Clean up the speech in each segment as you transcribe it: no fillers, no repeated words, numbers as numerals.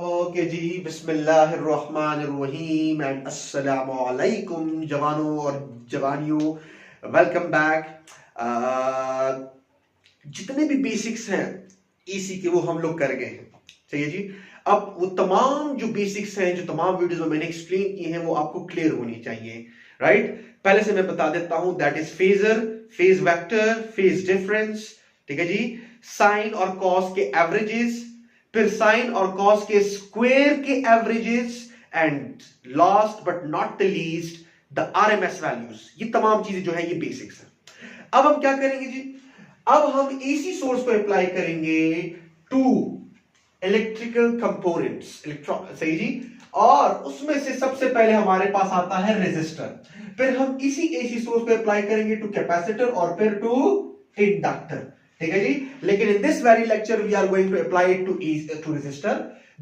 Okay जी, बिस्मिल्लाहिर्रहमानिर्रहीम and अस्सलामु अलैकुम जवानों और जवानियों, वेलकम बैक। जितने भी बेसिक्स हैं एसी के वो हम लोग कर गए हैं, चाहिए जी। अब वो तमाम जो बेसिक्स हैं, जो तमाम वीडियोस में मैंने एक्सप्लेन किए हैं, वो आपको क्लियर होनी चाहिए, राइट। पहले से मैं बता देता हूं, that is phasor, phase vector, phase difference, ठीक है जी। साइन और कॉस के एवरेजेस, फिर साइन और कॉस के स्क्वायर के averages, and last but not the least the RMS values. ये तमाम चीजें जो है ये बेसिक्स है। अब हम क्या करेंगे जी, अब हम एसी सोर्स को अप्लाई करेंगे टू इलेक्ट्रिकल कंपोनेंट्स, इलेक्ट्रॉन, सही जी। और उसमें से सबसे पहले हमारे पास आता है रेजिस्टर, फिर हम इसी एसी सोर्स को अप्लाई करेंगे टू कैपेसिटर और फिर टू इंडक्टर, ठीक है जी। लेकिन in this very lecture we are going to apply it to resistor,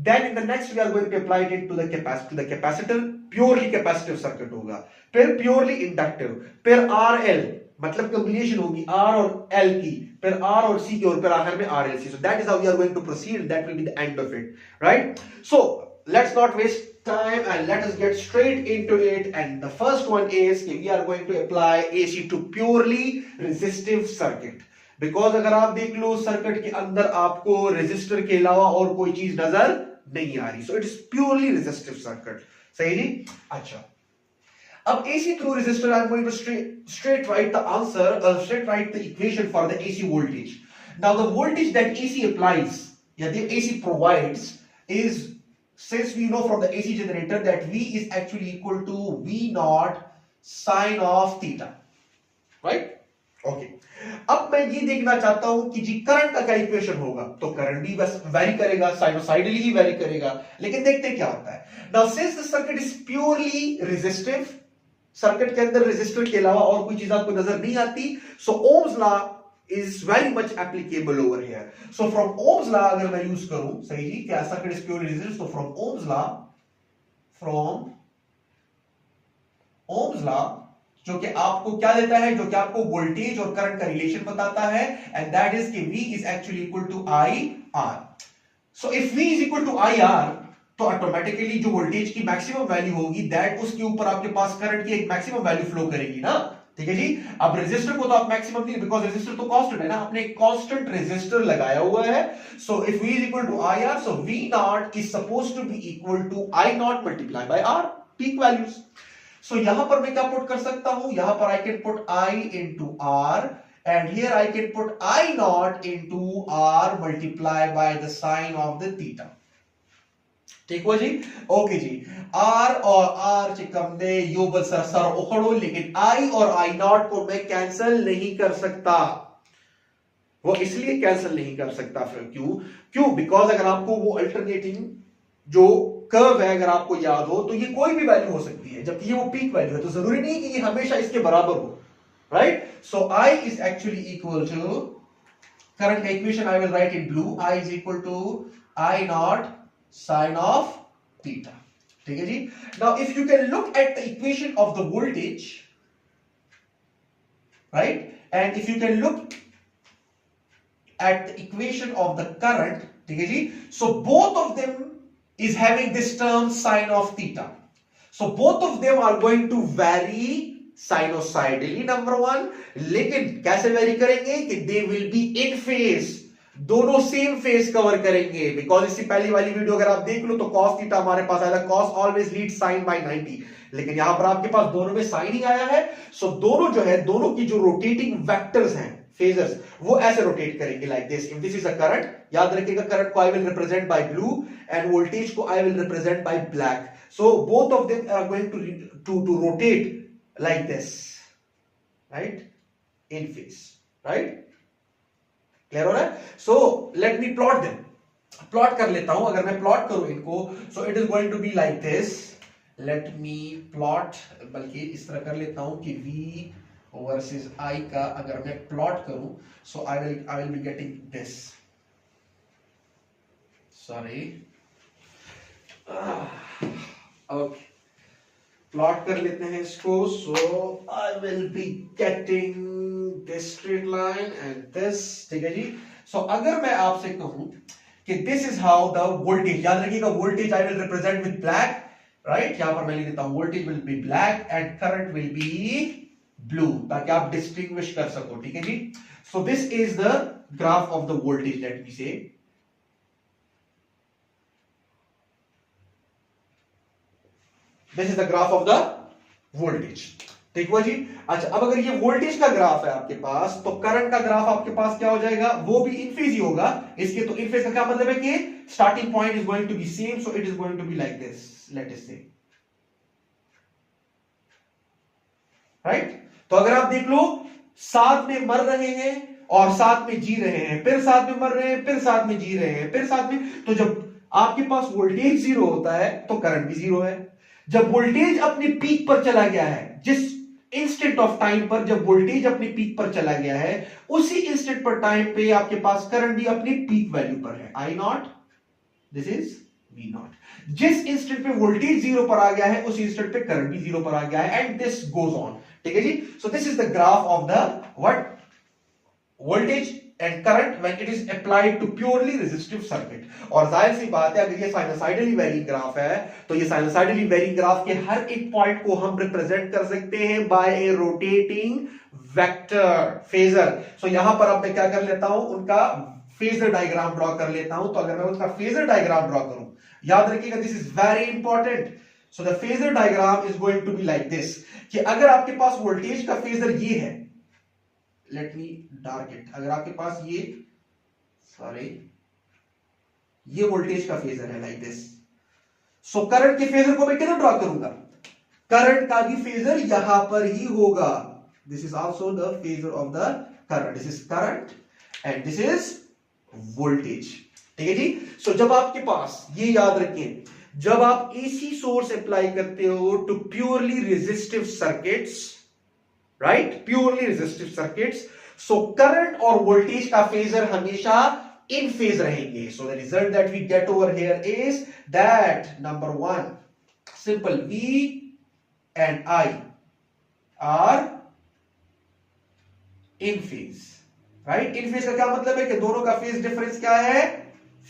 then in the next we are going to apply it to the capacitor, purely capacitive circuit होगा, फिर purely inductive, फिर RL मतलब combination होगी R और L की, फिर R और C की, और फिर आखिर में RLC. So that is how we are going to proceed. That will be the end of it, right? So let's not waste time and let us get straight into it. And the first one is we are going to apply AC to purely resistive circuit. Because अगर आप देख लो circuit के अंदर आपको resistor के अलावा और कोई चीज नजर नहीं आ रही, सो it is purely resistive circuit, सही जी। अच्छा, अब AC through resistor I'm going to straight write the answer, straight write the equation for the AC voltage. Now the voltage that AC applies, yeah, the AC provides is, since we know from the AC generator that V is actually equal to V naught sine of theta, right? Okay, अब मैं ये देखना चाहता हूं कि जी current का क्या equation होगा, तो करंट भी बस वेरी करेगा, साइनोसाइडली ही वेरी करेगा, लेकिन देखते हैं क्या होता है। Now since the circuit is purely resistive, circuit के अंदर रेजिस्टर के अलावा और कोई चीज आपको नजर नहीं आती, so Ohm's law is very much applicable over here. So from Ohm's law अगर मैं यूज करूं, सही जी, क्या सर्किट इज प्योरली रेजिस्टिव, तो फ्रॉम ओम्स लॉ जो कि आपको क्या देता है, जो कि आपको वोल्टेज और करंट का रिलेशन बताता है, एंड दैट इज कि V is actually equal to IR. So if V is equal to IR, तो ऑटोमेटिकली जो वोल्टेज की मैक्सिमम वैल्यू होगी, दैट उसके ऊपर आपके पास करंट की एक मैक्सिमम वैल्यू फ्लो करेगी ना, ठीक है जी। अब रेजिस्टर को तो आप मैक्सिमम नहीं, बिकॉज रेजिस्टर तो कांस्टेंट है ना, आपने कांस्टेंट रेजिस्टर लगाया हुआ है। So if V is equal to IR, so V not is supposed to be equal to I not multiply by R, peak values. So यहां पर मैं क्या पुट कर सकता हूं, यहां पर I can put I into R, and here I can put I naught into R multiply by the sine of the theta. ठीक हो जी, ओके जी। R और R चिकम दे यो बस सर उखड़ो, लेकिन I और I naught को मैं कैंसिल नहीं कर सकता। वो इसलिए कैंसिल नहीं कर सकता, फिर क्यों बिकॉज अगर आपको वो अल्टरनेटिंग जो कर्व है अगर आपको याद हो, तो ये कोई भी वैल्यू हो सकती है, जबकि ये वो पीक वैल्यू है, तो जरूरी नहीं कि ये हमेशा इसके बराबर हो, right. So I is actually equal to, current का equation I will write in blue, I is equal to I not sine of theta, ठीक है जी। Now if you can look at the equation of the voltage, right, and if you can look at the equation of the current, ठीक है जी, so both of them is having this term sine of theta, so both of them are going to vary sinusoidally, number one, लेकिन कैसे vary करेंगे कि they will be in phase, दोनों same phase cover करेंगे, because इससे पहली वाली video अगर आप देख लो तो cos थीटा हमारे पास आया था, cos always lead sin by 90, लेकिन यहां पर आपके पास दोनों में साइन ही आया है। सो दोनों जो है, दोनों की जो रोटेटिंग वेक्टर्स हैं, फेजर्स, वो ऐसे रोटेट करेंगे like this. If this is a current, याद रखिएगा करंट को I will represent by blue and voltage को I will represent by black, so both of them are going to rotate like this, right, in phase, right, clear हो रहा है। So let me plot them, plot कर लेता हूं, अगर मैं plot करूं इनको, so it is going to be like this, let me plot, बल्कि इस तरह कर लेता हूं कि V वर्सेस I का अगर मैं प्लॉट करूं, so I will be getting this, sorry, okay, plot कर लेते हैं इसको। So I will be getting this straight line and this, ठीक है जी। सो अगर मैं आपसे कहूं कि this is how the voltage, याद रखिएगा voltage I will represent with black, right, यहां पर मैं लिख देता हूं voltage will be black and current will be blue, ताकि आप डिस्टिंग्विश कर सको, ठीक है जी। So this is the graph of the voltage, let me say, this is the graph of the voltage, ठीक हुआ जी। अच्छा, अब अगर ये वोल्टेज का ग्राफ है आपके पास, तो करंट का ग्राफ आपके पास क्या हो जाएगा, वो भी इन फेज ही होगा इसके। तो इन फेज का क्या मतलब है कि starting point is going to be same, so it is going to be like this, let us say, right. तो अगर आप देख लो, साथ में मर रहे हैं और साथ में जी रहे हैं, फिर साथ में मर रहे हैं, फिर साथ में जी रहे हैं, फिर साथ में, तो जब आपके पास वोल्टेज जीरो होता है तो करंट भी जीरो है। जब वोल्टेज अपने पीक पर चला गया है, जिस इंस्टेंट ऑफ टाइम पर जब वोल्टेज अपने पीक पर चला गया है, उसी इंस्टेंट पर टाइम पे आपके पास करंट भी अपनी पीक वैल्यू पर है, I not, this is V not. जिस इंस्टेंट पे वोल्टेज जीरो पर आ गया है, उस इंस्टेंट पे करंट भी जीरो पर आ गया है, एंड दिस गोज ऑन, ठीक है जी। So this is the graph of the what, voltage and current when it is applied to purely resistive circuit. और जाहिर सी बात है, अगर ये साइनसॉइडली वेरिंग ग्राफ है, तो ये साइनसॉइडली वेरिंग ग्राफ के हर एक पॉइंट को हम रिप्रेजेंट कर सकते हैं बाय ए रोटेटिंग वेक्टर फेजर। सो यहां पर अब मैं क्या कर लेता हूं, उनका फेजर डायग्राम ड्रॉ कर लेता हूं। तो अगर मैं उसका फेजर डायग्राम ड्रॉ करूं, याद रखिएगा this is very important. So the phasor diagram is going to be like this, कि अगर आपके पास वोल्टेज का फेजर ये है, लेट मी डार्क इट, अगर आपके पास ये, सॉरी, ये वोल्टेज का फेजर है लाइक दिस, सो करंट के फेजर को मैं किधर ड्रॉ करूंगा, करंट का भी फेजर यहां पर ही होगा। This is also the phasor of the current, this is current and this is voltage, ठीक है जी। सो जब आपके पास, ये याद रखें, जब आप एसी सोर्स अप्लाई करते हो to purely resistive circuits, right, purely resistive circuits, so current और वोल्टेज का फेजर हमेशा इन फेज रहेंगे। So the result that we get over here is that number one, simple, V and I are in phase, right. In phase का क्या मतलब है कि दोनों का फेज डिफरेंस क्या है,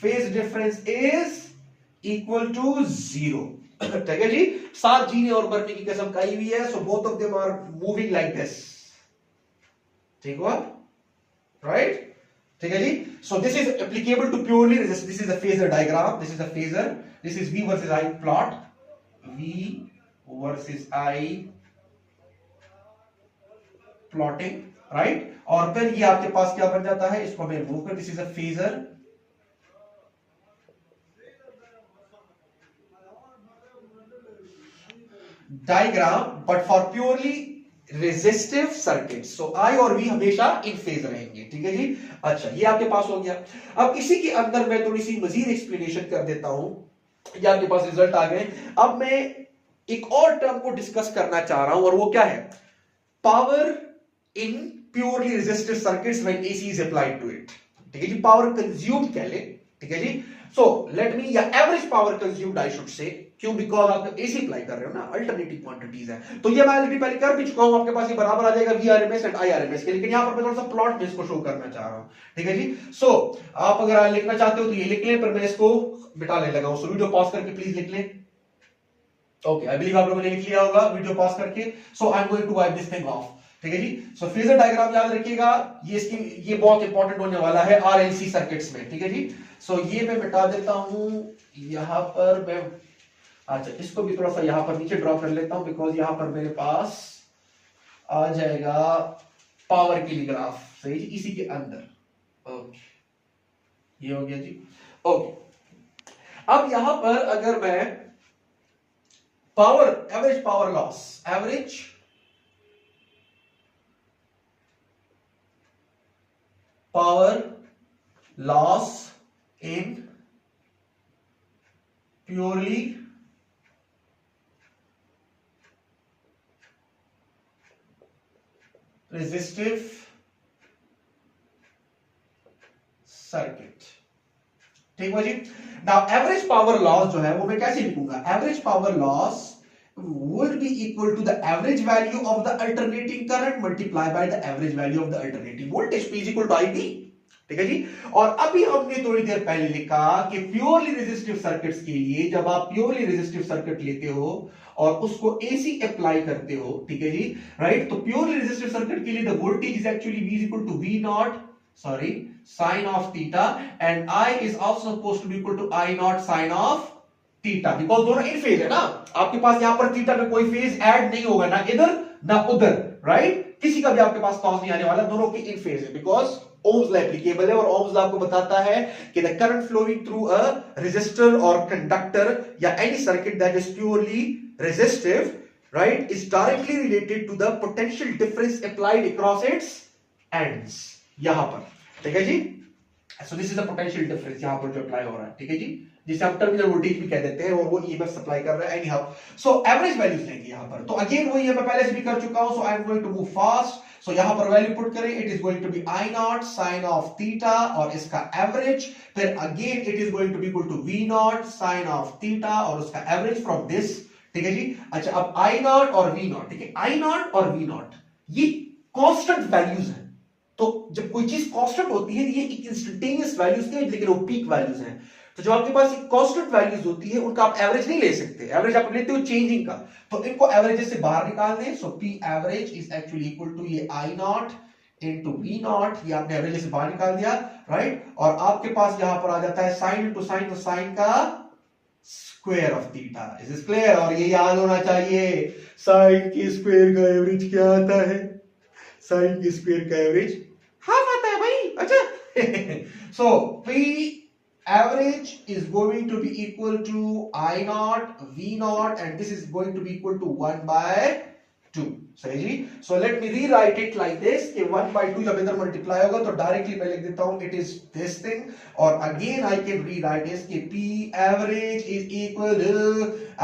phase difference is equal to zero, ठीक है जी। साथ जीने और मरने की कसम खाई हुई है, so both of them are moving like this, ठीक हुआ, राइट, ठीक है जी। So this is applicable to purely resistive, this is a phasor diagram, this is a phasor, this is V versus I plot, V versus I plotting, right. और फिर ये आपके पास क्या बन जाता है, इसको मैं मूव कर, this is a phasor diagram but for purely resistive circuit. So I और V हमेशा इन फेज रहेंगे, ठीक है जी। अच्छा, ये आपके पास हो गया। अब इसी के अंदर मैं थोड़ी सी मजीद एक्सप्लेनेशन कर देता हूं, ये आपके पास रिजल्ट आ गए। अब मैं एक और टर्म को डिस्कस करना चाह रहा हूं, और वो क्या है, power in purely resistive circuits when AC is applied to it, ठीक है जी। पावर कंज्यूम्ड कह ले, ठीक है जी। सो लेट मी, या average power consumed I should say, क्यों, बिकॉज आप एसी अप्लाई कर रहे हो ना, अल्टरनेटिव क्वांटिटीज है। तो ये मैं ऑलरेडी पहले कर भी चुका हूं, आपके पास ये बराबर आ जाएगा VRMS एंड IRMS के, लेकिन यहां पर मैं थोड़ा सा प्लॉट में इसको शो करना चाह रहा हूं, ठीक है जी। सो आप अगर लिखना चाहते हो तो ये लिख लें, पर मैं इसको मिटाने लगा हूं। सो वीडियो पॉज करके प्लीज लिख लें। ओके, आई बिलीव आप लोगों ने लिख लिया होगा वीडियो पॉज करके। So I am going to wipe this thing off, ठीक है जी। सो फेजर डायग्राम याद रखिएगा, ये इसकी, ये बहुत इंपॉर्टेंट होने वाला है RLC सर्किट्स में, ठीक है जी। सो ये मैं मिटा देता हूं यहां पर, मैं, अच्छा, इसको भी थोड़ा सा यहां पर नीचे ड्रॉ कर लेता हूं, बिकॉज यहां पर मेरे पास आ जाएगा पावर के लिए ग्राफ, सही जी, इसी के अंदर। ओके, ये हो गया जी। ओके, अब यहां पर अगर मैं power, average power loss, average power loss in purely resistive circuit, ठीक है जी। नाउ एवरेज पावर लॉस जो है वो मैं कैसे लिखूंगा, average power loss would be equal to the average value of the alternating current multiplied by the average value of the alternating voltage, P is equal to IB, ठीक है जी। और अभी हमने थोड़ी देर पहले लिखा कि प्योरली रेजिस्टिव सर्किट्स के लिए जब आप प्योरली रेजिस्टिव सर्किट लेते हो और उसको एसी अप्लाई करते हो, ठीक है जी, राइट, तो प्योरली रेजिस्टिव सर्किट के लिए the voltage is actually V equal to V not, sorry, sine of theta, and I is also supposed to be equal to I not sine of theta, because दोनों in phase है ना, आपके पास यहां पर theta में कोई phase add नहीं होगा, ना इधर ना उधर, राइट, किसी का भी आपके पास कॉस नहीं आने वाला, दोनों की इन फेज है, बिकॉज ओम्स लॉ एप्लीकेबल है, और ओम्स लॉ आपको बताता है कि the current flowing through a resistor और कंडक्टर या any circuit that is purely resistive, right, is directly related to the potential difference applied across its ends, यहां पर, ठीक है जी। So this is the potential difference यहां पर जो अप्लाई हो रहा है, ठीक है जी, जिसे हम टर्मिनल वोल्टेज भी कह देते हैं, और वो ईएमएफ सप्लाई कर रहा है, any how. So average values लेंगे यहां पर, तो अगेन वही है, मैं पहले से भी कर चुका हूं, so I am going to move fast. So यहां पर वैल्यू पुट करें, it is going to be I naught sine of theta और इसका एवरेज, फिर again it is going to be equal to V naught sine of theta और उसका average from this, ठीक है जी। अच्छा, अब आई नॉट और वी नॉट, ठीक है, आई नॉट और वी नॉट ये कांस्टेंट वैल्यूज हैं, तो जब कोई चीज कांस्टेंट होती है ये एक इंस्टेंटेनियस वैल्यूज नहीं, लेकिन वो पीक वैल्यूज हैं, तो जब आपके पास एक कांस्टेंट वैल्यूज होती है उनका आप एवरेज नहीं ले सकते, एवरेज आप लेते हो चेंजिंग का, तो इनको एवरेजेस से बाहर निकाल दें। So P average is actually equal to ये I naught into V naught, ये आपने एवरेज से बाहर निकाल दिया, राइट, और आपके पास यहां पर आ जाता है साइन इनटू साइन, तो साइन का square of theta, is this clear. और ये याद होना चाहिए, साइन के स्क्वायर का एवरेज क्या आता है, साइन के स्क्वायर का एवरेज हाफ आता है भाई, अच्छा। सो P average is going to be equal to I naught V naught, and this is going to be equal to 1 by 2, सही जी। So let me rewrite it like this कि 1 by 2 जब इधर multiply होगा तो डायरेक्टली मैं लिख देता हूं, it is this thing, और again I can rewrite this कि P average is equal to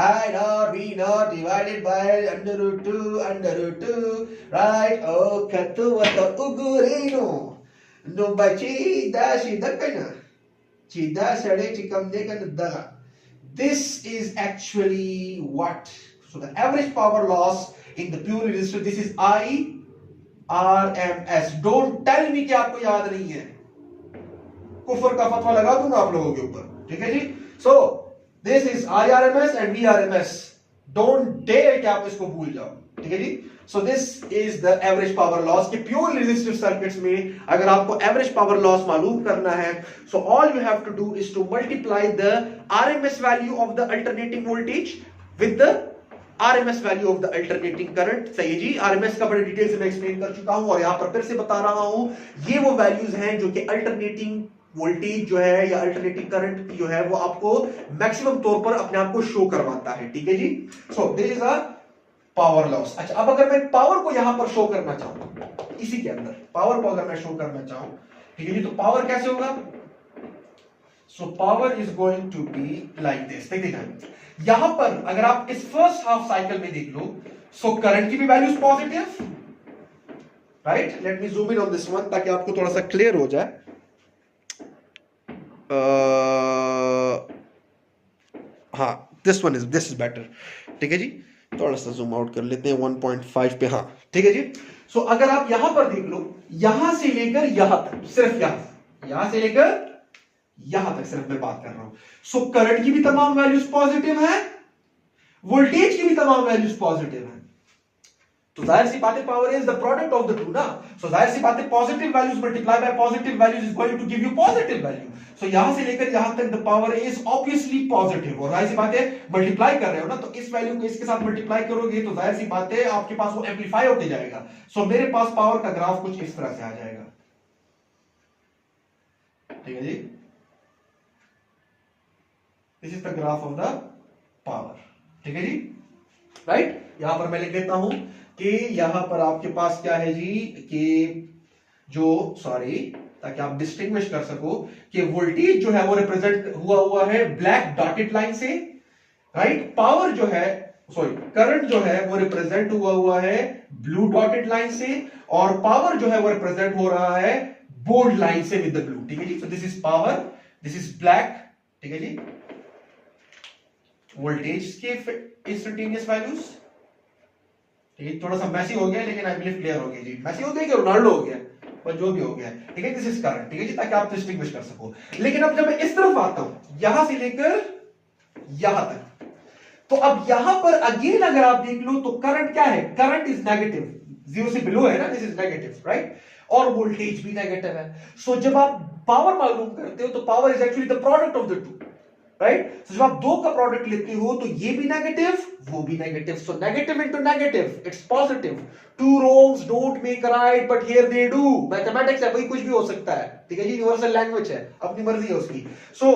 I naught V naught divided by under root 2, right? Oh, katu wata ugurino no bachi dashi dakana Chida sade chikam dekan daga. This is actually what? So the average power loss in the purely resistive, this is IRMS. Don't tell me कि आपको याद नहीं है, कुफर का फतवा लगा दूंगा आप लोगों के ऊपर, ठीक है जी। So this is IRMS and VRMS. Don't dare कि आप इसको भूल जाओ, ठीक है जी। So this is the average power loss कि pure resistive circuits में अगर आपको average power loss मालूम करना है, so all you have to do is to multiply the RMS value of the alternating voltage with the RMS value of the alternating current, सही जी। RMS का बड़े detail से मैं एक्सप्लेन कर चुका हूं और यहां पर फिर से बता रहा हूं, ये वो वैल्यूज हैं जो कि अल्टरनेटिंग वोल्टेज जो है या अल्टरनेटिंग करंट जो है वो आपको मैक्सिमम तौर पर अपने आप को शो करवाता है, ठीक है जी। So this is a power loss. अच्छा, अब अगर मैं पावर को यहां पर शो करना चाहूं, इसी के अंदर पावर को अगर मैं शो करना चाहूं, ठीक है जी, तो पावर कैसे होगा? So power is going to be like this. देखिए यहां पर अगर आप इस फर्स्ट हाफ साइकिल में देख लो, सो करंट की भी values positive, right. Let me zoom in on this one ताकि आपको थोड़ा सा क्लियर हो जाए। हाँ, दिस इज बेटर, ठीक है जी। थोड़ा सा जूम आउट कर लेते हैं 1.5 पे, हाँ ठीक है जी। सो अगर आप यहां पर देख लो, यहां से लेकर यहां तक, सिर्फ यहां से लेकर यहां तक सिर्फ मैं बात कर रहा हूं। सो करंट की भी तमाम वैल्यूज पॉजिटिव है, वोल्टेज की भी तमाम वैल्यूज पॉजिटिव है, तो जाहिर सी बात है power is the product of the two ना। सो जाहिर सी बात है positive values multiply by positive values is going to give you positive value. So यहां से लेकर यहां तक the power is obviously positive, और जाहिर सी बात है मल्टीप्लाई कर रहे हो ना, तो इस वैल्यू को इसके साथ मल्टीप्लाई करोगे तो जाहिर सी बात है आपके पास वो एम्पलीफाई होते जाएगा। सो मेरे पास पावर का ग्राफ कुछ इस तरह से आ जाएगा, ठीक है जी। This is the graph of the power, ठीक है जी, राइट। यहां पर मैं लिख देता हूं कि यहां पर आपके पास क्या है जी, कि जो ताकि आप डिस्टिंग्विश कर सको कि वोल्टेज जो है वो रिप्रेजेंट हुआ है ब्लैक डॉटेड लाइन से, राइट। पावर जो है करंट जो है वो रिप्रेजेंट हुआ है ब्लू डॉटेड लाइन से, और पावर जो है वो रिप्रेजेंट हो रहा है बोल्ड लाइन से विद द ब्लू, ठीक है जी। So this is power, this is black, ठीक है जी। वोल्टेज के इंस्टेंटेनियस वैल्यूज, ठीक है, थोड़ा सा मैसी हो गया लेकिन आई बिलीव क्लियर हो गया जी। मैसी हो गया कि रोनाल्डो हो गया, बस जो भी हो गया है, ठीक है, दिस इज करंट, ठीक है जी, ताकि आप डिस्टिंग्विश कर सको। लेकिन अब जब मैं इस तरफ आता हूं, यहां से लेकर यहां तक, तो अब यहां पर अगेन अगर आप देख लो तो करंट क्या है, करंट इज नेगेटिव, जीरो से बिलो है ना, दिस इज नेगेटिव, राइट, और वोल्टेज भी नेगेटिव है। सो जब आप पावर मालूम करते हो तो power is actually the product of the two, right. So जब आप दो का प्रोडक्ट लेते हो तो ये भी नेगेटिव, वो भी नेगेटिव, so negative into negative it's positive. Two wrongs don't make a right but here they do, mathematics है भाई, कुछ भी हो सकता है, ठीक है जी, यूनिवर्सल लैंग्वेज है, अपनी मर्जी है उसकी। So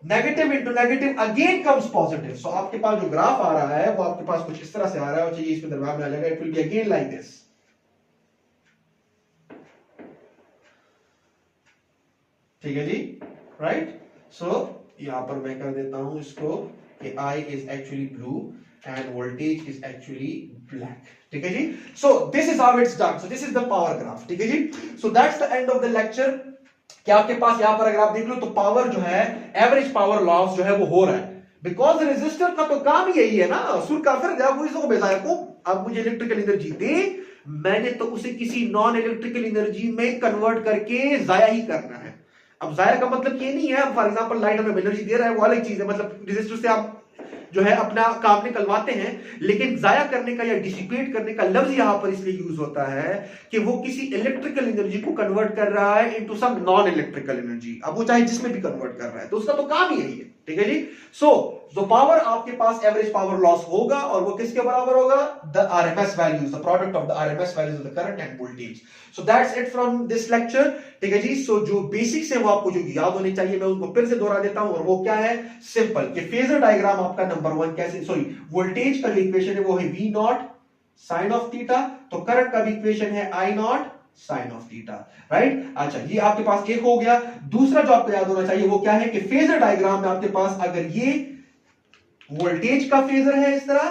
negative into negative again comes positive. So आपके पास जो ग्राफ आ रहा है वो आपके पास कुछ इस तरह से आ रहा है, और चाहिए इसमें दरवाजा में आ जाएगा, it will be again like this, ठीक है जी, राइट। सो यहां पर मैं कर देता हूं इसको कि I is actually blue and voltage is actually black, ठीक है जी। So this is how it's done. So this is the power graph, ठीक है जी। So that's the end of the lecture। क्या आपके पास यहां पर अगर आप देख लो तो पावर जो है, एवरेज पावर लॉस जो है वो हो रहा है, बिकॉज रेजिस्टर का तो काम ही यही है ना, सुर का फिर जब इसको बेजाया को अब मुझे इलेक्ट्रिकल एनर्जी दे, मैंने तो उसे किसी नॉन इलेक्ट्रिकल एनर्जी में कन्वर्ट करके जाया ही करना है। अब जाया का मतलब ये नहीं है, फॉर एग्जांपल लाइट हमें एनर्जी दे रहा है वो अलग चीज है, मतलब रेजिस्टर से आप जो है अपना काम निकलवाते हैं, लेकिन जाया करने का या डिसिपेट करने का लफ्ज यहां पर इसलिए यूज होता है कि वो किसी इलेक्ट्रिकल एनर्जी को कन्वर्ट कर रहा है into some non electrical energy, अब वो चाहे जिसमें भी कन्वर्ट कर रहा है, तो उसका तो काम ही यही है, ठीक है जी। सो जो पावर आपके पास एवरेज पावर लॉस होगा, और वो किसके बराबर होगा, the RMS values, the product of the RMS values of the current end voltage. So that's it from this lecture, ठीक है जी। सो जो बेसिक्स है वो आपको जो याद होने चाहिए, मैं उसको फिर से दोहरा देता हूं, और वो क्या है, सिंपल कि फेजर डायग्राम आपका नंबर 1 कैसे, सॉरी वोल्टेज का जो इक्वेशन है वो है V not sine of theta, तो करंट का भी इक्वेशन है I not sine of theta, right. अच्छा, ये आपके पास एक हो गया। दूसरा जो आपको याद होना चाहिए वो क्या है कि फेजर डायग्राम में आपके पास अगर ये वोल्टेज का फेजर है इस तरह,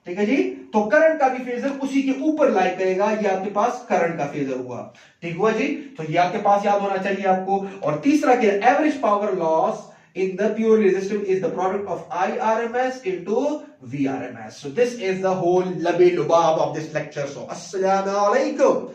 ठीक है जी, तो करंट का भी फेजर उसी के ऊपर लाई करेगा, ये आपके पास करंट का फेजर हुआ, ठीक हुआ जी। तो ये आपके पास याद होना चाहिए आपको। और तीसरा क्या, average power loss in the pure resistive is the product of IRMS into VRMS. So this is the whole labi lubab of this lecture. So assalamu alaikum.